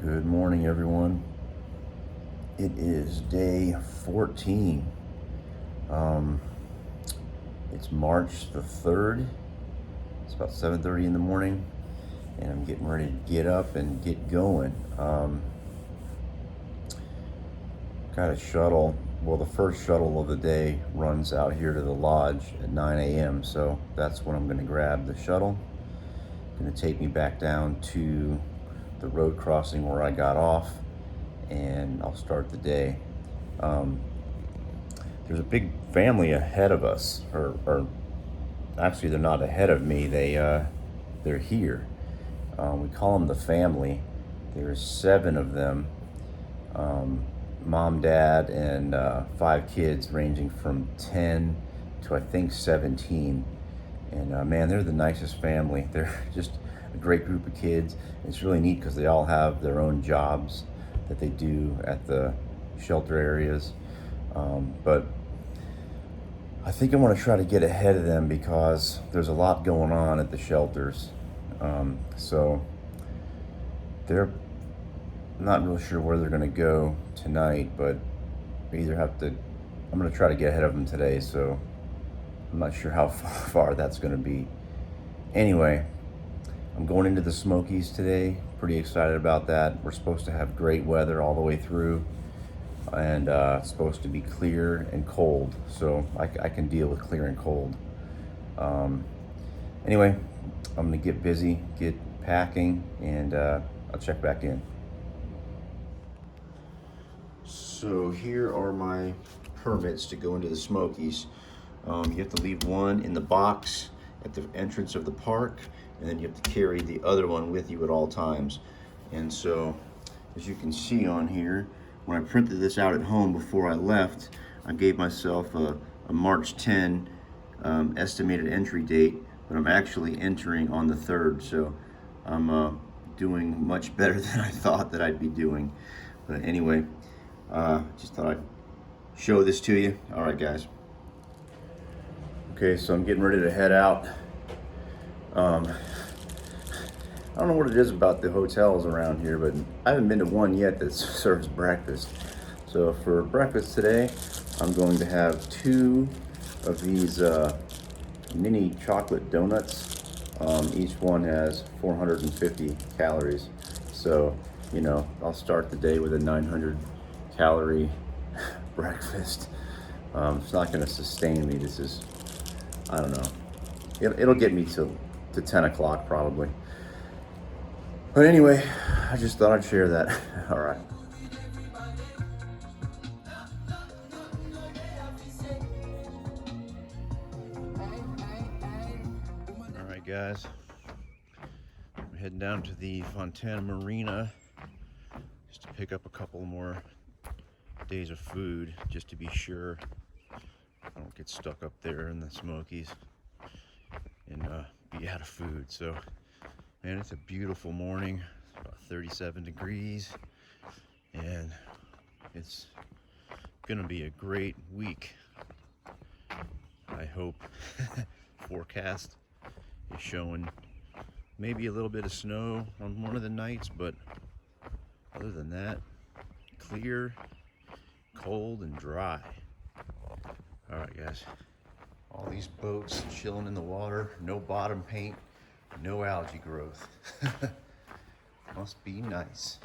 Good morning, everyone. It is day 14. It's March the 3rd. It's about 7:30 in the morning, and I'm getting ready to get up and get going. Got a shuttle. Well, the first shuttle of the day runs out here to the lodge at 9 a.m., so that's when I'm going to grab the shuttle. It's going to take me back down to the road crossing where I got off, and I'll start the day. There's a big family ahead of us, or actually they're not ahead of me. They're here. We call them the family. There's 7 of them. Mom, dad, and 5 kids ranging from 10 to I think 17. And man, they're the nicest family. They're just a great group of kids. It's really neat because they all have their own jobs that they do at the shelter areas. But I think I want to try to get ahead of them because there's a lot going on at the shelters. So they're not real sure where they're going to go tonight, but we either have to, I'm going to try to get ahead of them today, so I'm not sure how far that's going to be. Anyway, I'm going into the Smokies today. Pretty excited about that. We're supposed to have great weather all the way through, and it's supposed to be clear and cold, so I can deal with clear and cold. Anyway, I'm going to get busy, get packing, and I'll check back in. So here are my permits to go into the Smokies. You have to leave one in the box at the entrance of the park, and then you have to carry the other one with you at all times. And so, as you can see on here, when I printed this out at home before I left, I gave myself a March 10 estimated entry date, but I'm actually entering on the 3rd, so I'm doing much better than I thought that I'd be doing. But anyway, just thought I'd show this to you. All right, guys. Okay, so I'm getting ready to head out. I don't know what it is about the hotels around here, but I haven't been to one yet that serves breakfast. So for breakfast today, I'm going to have 2 of these mini chocolate donuts. Each one has 450 calories. So, you know, I'll start the day with a 900 calorie breakfast. It's not going to sustain me. This is, I don't know. It'll get me to 10 o'clock probably. But anyway, I just thought I'd share that. All right. All right, guys. I'm heading down to the Fontana Marina just to pick up a couple more days of food, just to be sure I don't get stuck up there in the Smokies and be out of food. So, man, it's a beautiful morning. It's about 37 degrees, and it's gonna be a great week, I hope. Forecast is showing maybe a little bit of snow on one of the nights, but other than that, clear, cold, and dry. All right, guys. All these boats chilling in the water, no bottom paint, no algae growth. Must be nice.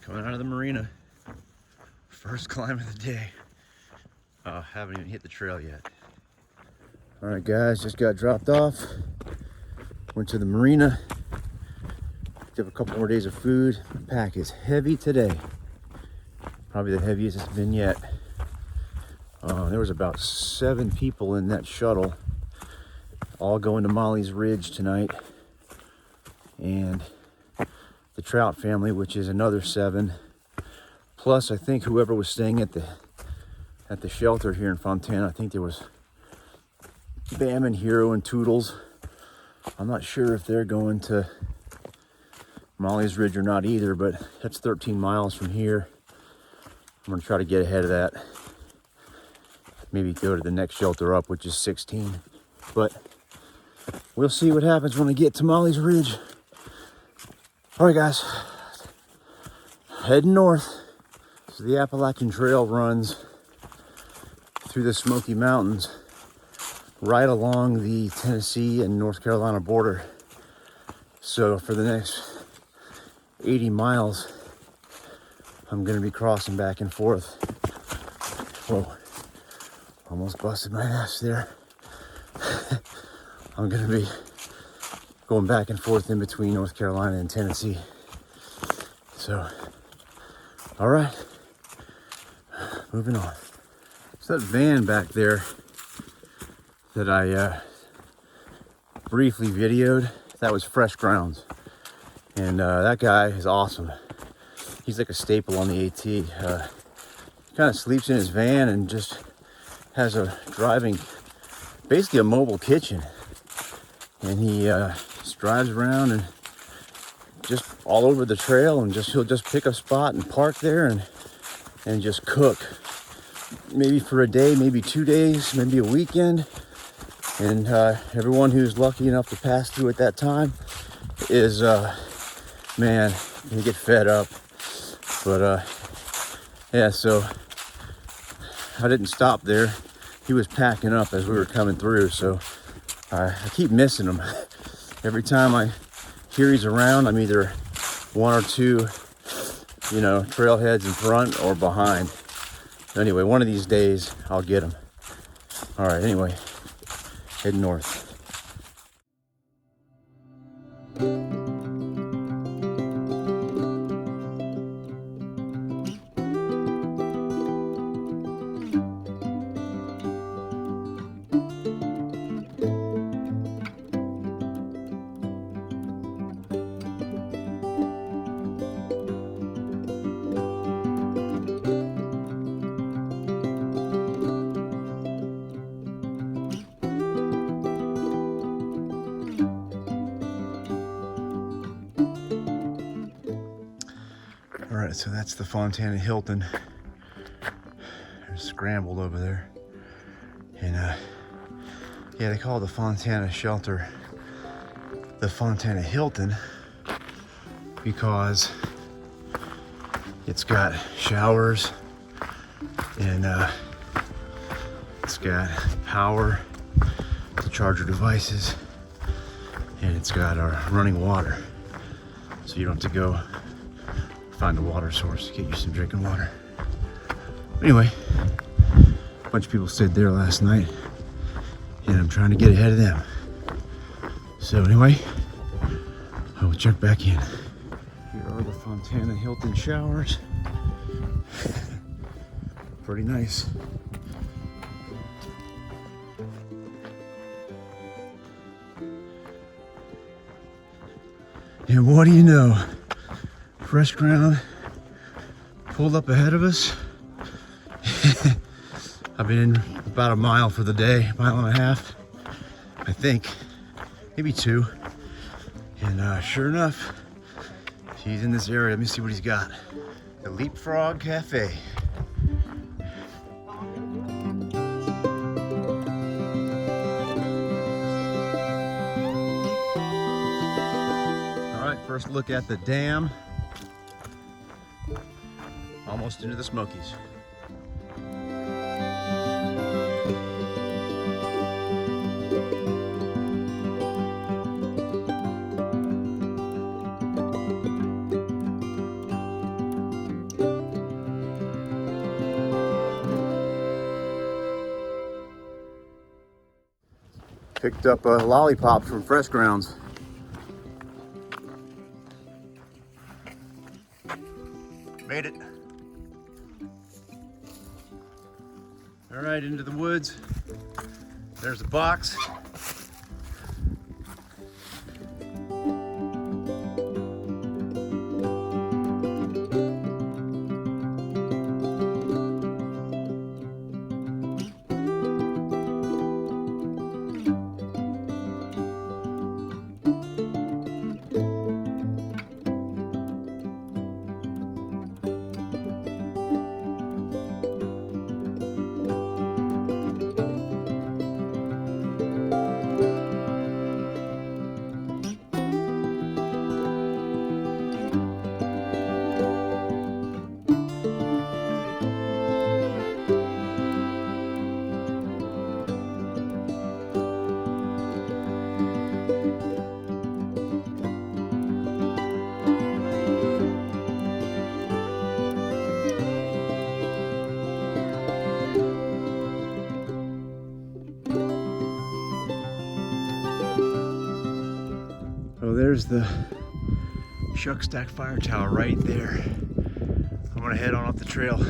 Coming out of the marina. First climb of the day. Haven't even hit the trail yet. All right, guys, just got dropped off. Went to the marina. Picked up a couple more days of food. My pack is heavy today. Probably the heaviest it's been yet. There was about 7 people in that shuttle, all going to Molly's Ridge tonight. And the Trout family, which is another 7. Plus, I think whoever was staying at the shelter here in Fontana, I think there was Bam and Hero and Toodles. I'm not sure if they're going to Molly's Ridge or not either, but that's 13 miles from here. I'm gonna try to get ahead of that maybe go to the next shelter up, which is 16. But we'll see what happens when I get to Molly's Ridge. All right, guys, heading north. So the Appalachian Trail runs through the Smoky Mountains, right along the Tennessee and North Carolina border. So for the next 80 miles, I'm gonna be crossing back and forth. Whoa, almost busted my ass there. I'm gonna be going back and forth in between North Carolina and Tennessee. So, all right, moving on. So that van back there that I briefly videoed, that was Fresh Grounds. And that guy is awesome. He's like a staple on the AT. He kind of sleeps in his van and just has a driving, basically a mobile kitchen. And he just drives around and just all over the trail, and he'll just pick a spot and park there and just cook. Maybe for a day, maybe 2 days, maybe a weekend. And everyone who's lucky enough to pass through at that time is, man, you get fed up. But yeah, so I didn't stop there. He was packing up as we were coming through, so I keep missing him. Every time I hear he's around, I'm either one or two, trailheads in front or behind. Anyway, one of these days I'll get him. All right, anyway, heading north. All right, so that's the Fontana Hilton. They're scrambled over there. And yeah, they call the Fontana shelter the Fontana Hilton because it's got showers and it's got power to charge your devices, and it's got running water, so you don't have to go find a water source to get you some drinking water. Anyway, a bunch of people stayed there last night, and I'm trying to get ahead of them. So anyway, I will check back in. Here are the Fontana Hilton showers. Pretty nice. And what do you know? Fresh Ground pulled up ahead of us. I've been about a mile for the day, mile and a half, I think, maybe 2. And sure enough, he's in this area. Let me see what he's got. The Leapfrog Cafe. All right, first look at the dam. Almost into the Smokies. Picked up a lollipop from Fresh Grounds. Made it. All right, into the woods. There's the box. there's the Shuck Stack Fire Tower right there. I'm gonna head on up the trail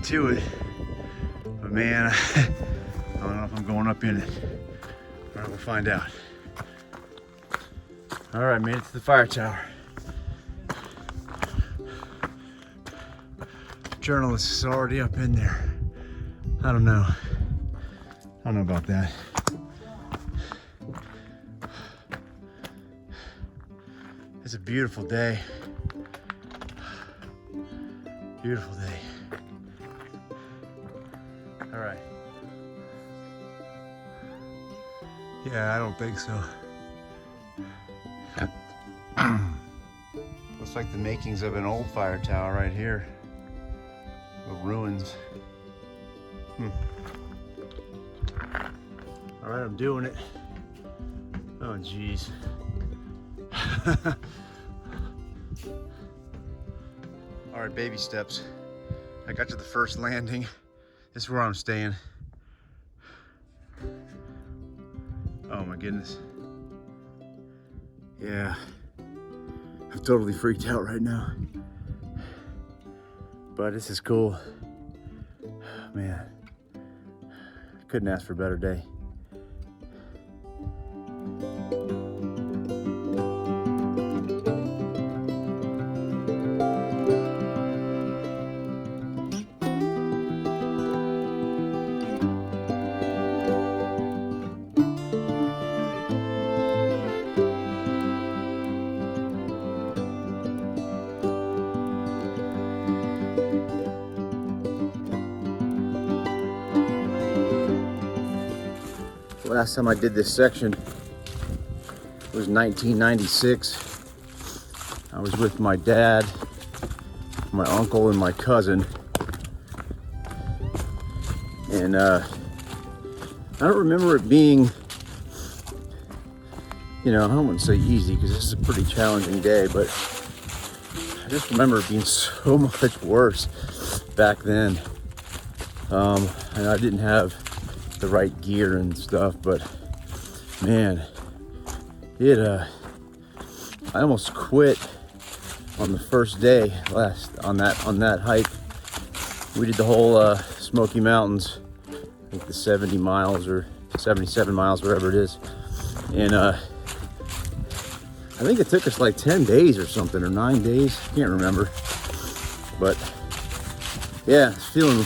to it. But man, I don't know if I'm going up in it. All right, we'll find out. All right, made it to the fire tower. Journalist is already up in there. I don't know. I don't know about that. It's a beautiful day. Beautiful day. All right. Yeah, I don't think so. Looks like the makings of an old fire tower right here. The ruins. All right, I'm doing it. Oh, geez. All right, baby steps. I got to the first landing. This is where I'm staying. Oh my goodness. Yeah, I'm totally freaked out right now. But this is cool. Man, couldn't ask for a better day. Last time I did this section was 1996. I was with my dad, my uncle, and my cousin. And I don't remember it being, you know, I wouldn't say easy because this is a pretty challenging day, but I just remember it being so much worse back then. And I didn't have the right gear and stuff, but man, I almost quit on the first day on that hike. We did the whole Smoky Mountains, I think the 70 miles or 77 miles, wherever it is, and I think it took us like 10 days or something, or 9 days, can't remember, but yeah, it's feeling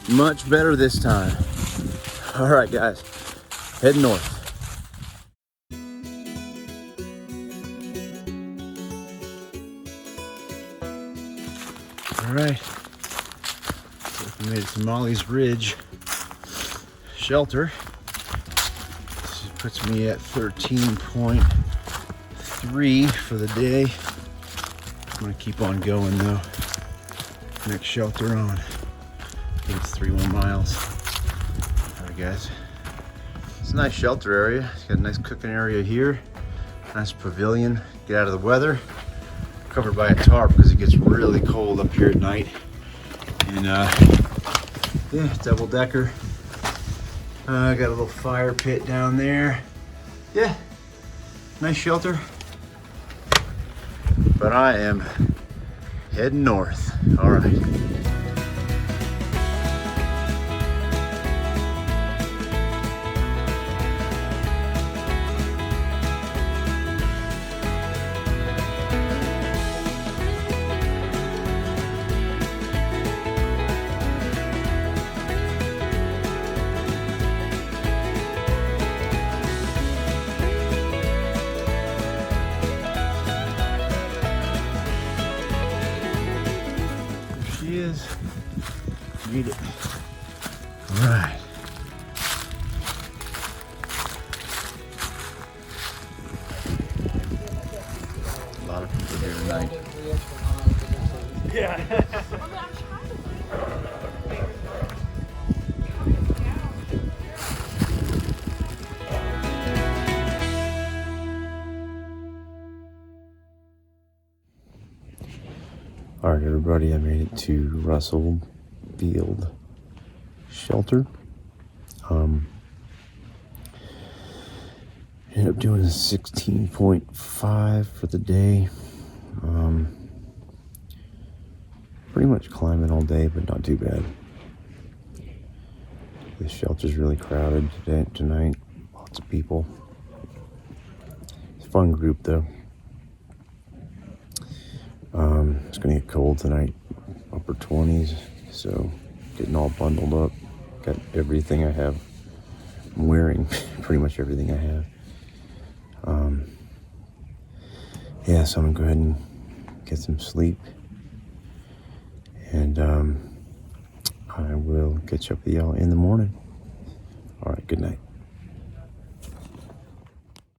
much better this time. All right, guys, heading north. All right, we made it to Molly's Ridge shelter. This puts me at 13.3 for the day. I'm gonna keep on going though. Next shelter on. I think it's 3 more miles. Guys, it's a nice shelter area. It's got a nice cooking area here, nice pavilion, get out of the weather, covered by a tarp because it gets really cold up here at night. And yeah, double decker. Got a little fire pit down there. Yeah, nice shelter. But I am heading north. All right. Read it. All right. A lot of people here tonight. Yeah. All right, everybody, I made it to Russel Field Shelter. Ended up doing a 16.5 for the day. Pretty much climbing all day, but not too bad. The shelter's really crowded tonight. Lots of people. It's a fun group though. It's gonna get cold tonight, upper 20s, so getting all bundled up. Got everything I have. I'm wearing pretty much everything I have. Yeah, so I'm gonna go ahead and get some sleep, and I will catch up with y'all in the morning. All right, good night.